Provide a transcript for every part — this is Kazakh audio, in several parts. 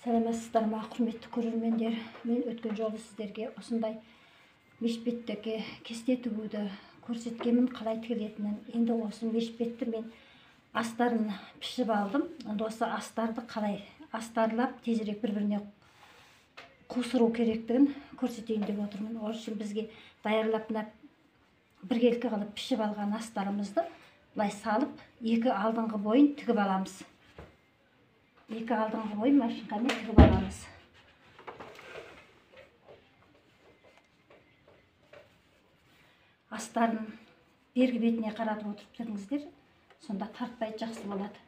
Сәлеметсіздер ма, құрметті көрермендер. Мен өткен жолы сіздерге осындай мешбеттегі кесте тігуді көрсеткенмін, қалай тігілетінін. Енді осы мешбетті мен астарын пішіп алдым. Енді осы астарды қалай астарлап тезірек бір-біріне қусыру керектігін көрсетейін деп отырмын. Ол үшін бізге даярлап біркелкі қылып пішіп алған астарымызды былай салып, екі алдыңғы бойын тігіп аламыз. Екі алдыңғы бойын машинкамен тігіп аламыз. Астарын бергі бетіне қаратып отырып тігіңіздер, сонда тартпай жақсы болады.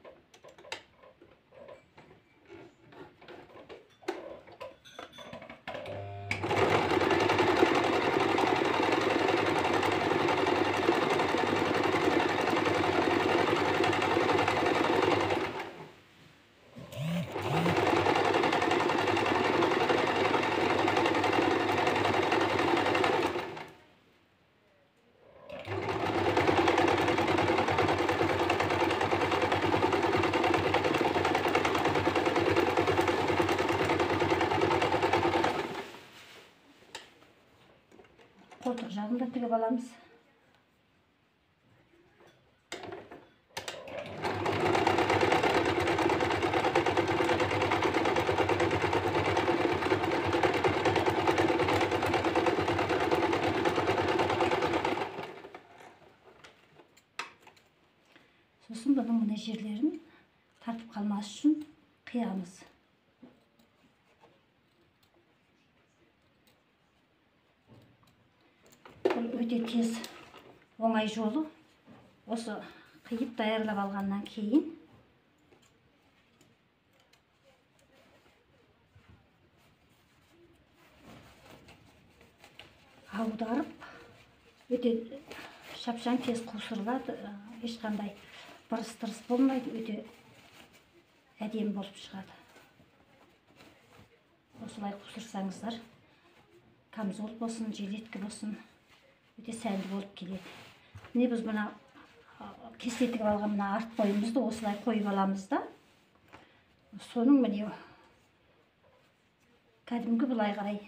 Koltuk жағын да тігіп аламыз. Сосын бұның мына жерлерін тартып қалмас үшін қиямыз. Бұл өте тез, оңай жолы. Осы қиып даярлап алғаннан кейін аударып, өте шапшаң тез қусырылады, ешқандай бұрыс-тырыс болмайды, өте әдемі болып шығады. Осылай қусырсаңыздар, камзол болсын, жилетка болсын, өте сәнді болып келеді. Міне біз бұна кесте тігіп алған мына арт бойымызды осылай қойып аламыз да. Соның міне кәдімгі былай қарай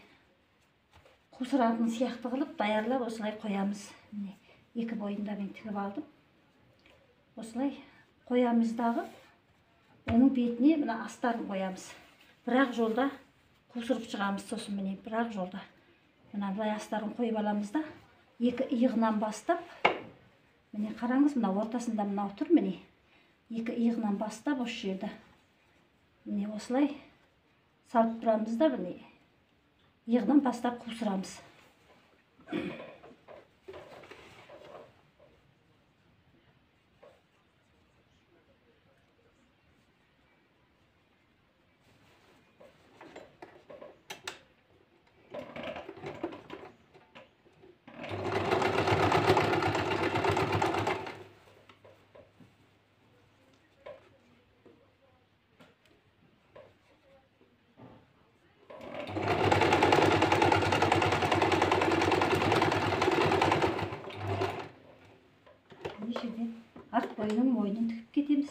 қусыратын сияқты қылып даярлап осылай қоямыз. Міне екі бойында мен тігіп алдым. Осылай қоямыздағы оның бетіне мына астарын қоямыз. Бірақ жолда қусырып шығамыз. Сосын міне бірақ жолда мына былай астарын қойып аламыз да, екі иығынан бастап, міне қараңыз, мына ортасында мынау тұр, міне екі иығынан бастап осы жерді міне осылай салып тұрамыз да, міне иығынан бастап қусырамыз. Арт бойының мойнын тігіп кетеміз.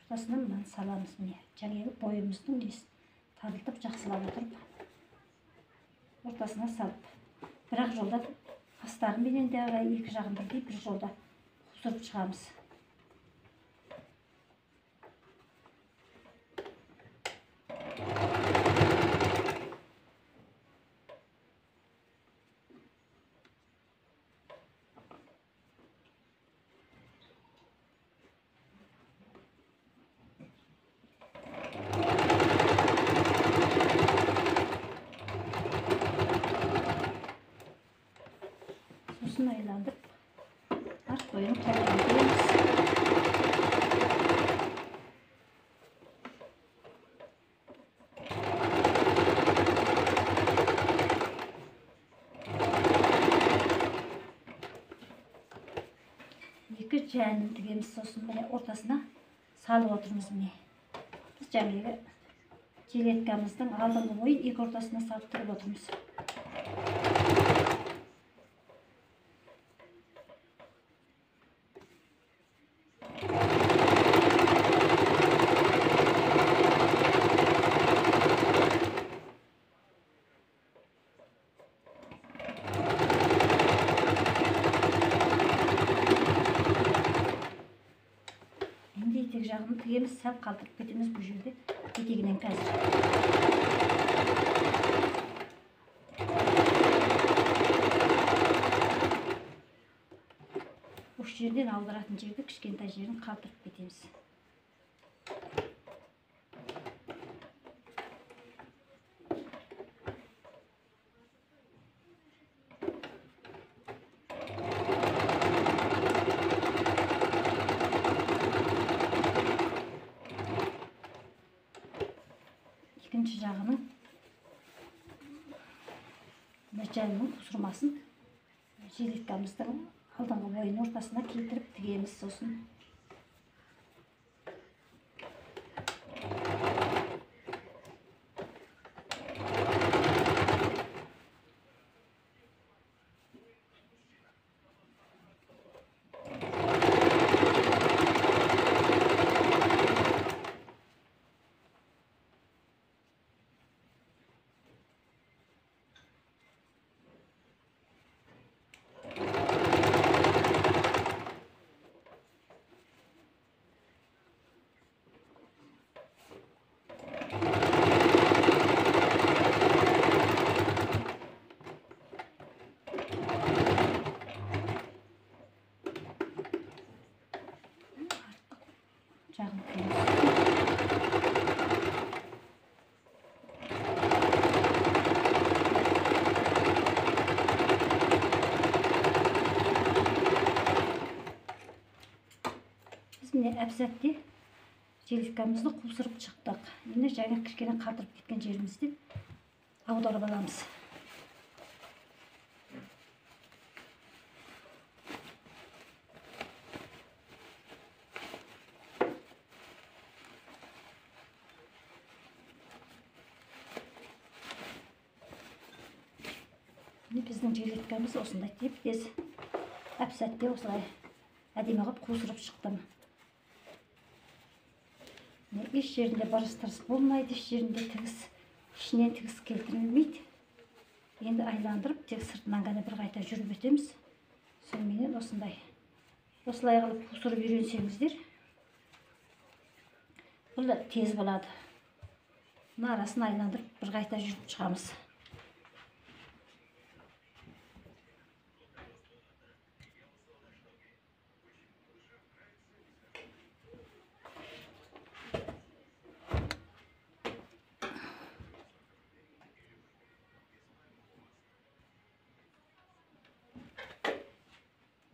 Ортасына мынаны саламыз, міне жаңағы бойымыздың тарылтып жақсылап отырып, ортасына салып, бірақ жолда астарымен де екі жағын бірдей бір жолда қусырып шығамыз. Сосын айландып, арт бойын толтырып. Екі жәнін тігеміз, сосын міне ортасына салып отырмыз. Міне біз жаңағы жилеткамыздың алдыңғы бойын екі ортасына салып тігіп отырмыз. Енді етек жағын тігеміз, сәл қалтырып кетеміз бұл жерде етегінен қазір. Осы жерден алдыратын жерді кішкентай жерін қалтырып кетеміз. Екінші жағының жайының қусырмасын жилеткамыздың алдыңғы бойын ортасына келтіріп тігеміз. Сосын жағын тігеміз. Біз міне әп-сәтте жилеткамызды қусырып шықтық. Енді жаңа кішкене қалтырып кеткен жерімізді аударып аламыз. Біздің жилеткамыз осындай теп-тез әп-сәтте осылай әдемі қылып қусырып шықтым. Еш жерінде бұрыс-тырыс болмайды, еш жерінде ішінен тігіс келтірілмейді. Енді айландырып, тек сыртынан ғана бір қайта жүріп өтеміз. Сонымен осылай қылып қусырып үйренсеңіздер, бұл тез болады. Арасын айландырып, бір қайта жүріп шығамыз.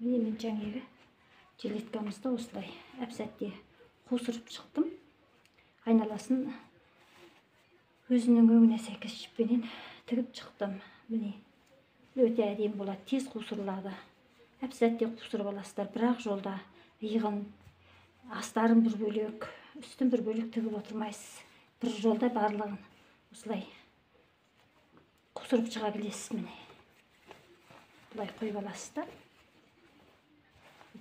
Мен жаңағы жилеткамызды осылай әп-сәтте қусырып шықтым. Айналасын өзінің өңіне сәйкес жіппенен тігіп шықтым. Міне, өте әдемі болады, тез қусырылады. Әп-сәтте қусырып аласыздар, бірақ жолда иығын, астарын бір бөлек, үстін бір бөлек тігіп отырмайсыз. Бір жолда барлығын осылай қусырып шыға келесіз. Міне, бұлай қойып аласыздар.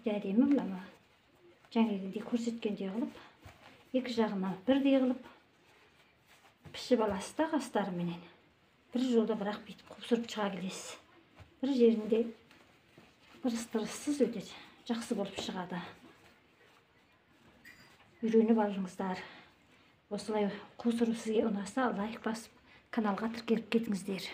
Әдемі бұлама жаңағыдай көрсеткендей қылып, екі жағынан бірдей қылып пішіп аласыз да қастарыменен. Бір жолда бірақ бүйтіп қусырып шыға келесіз. Бір жерінде бұрыс-тырыссыз өте жақсы болып шығады. Үйреніп алыңыздар. Осылай қусыру сізге ұнаса, лайк басып, каналға тіркеліп кетіңіздер.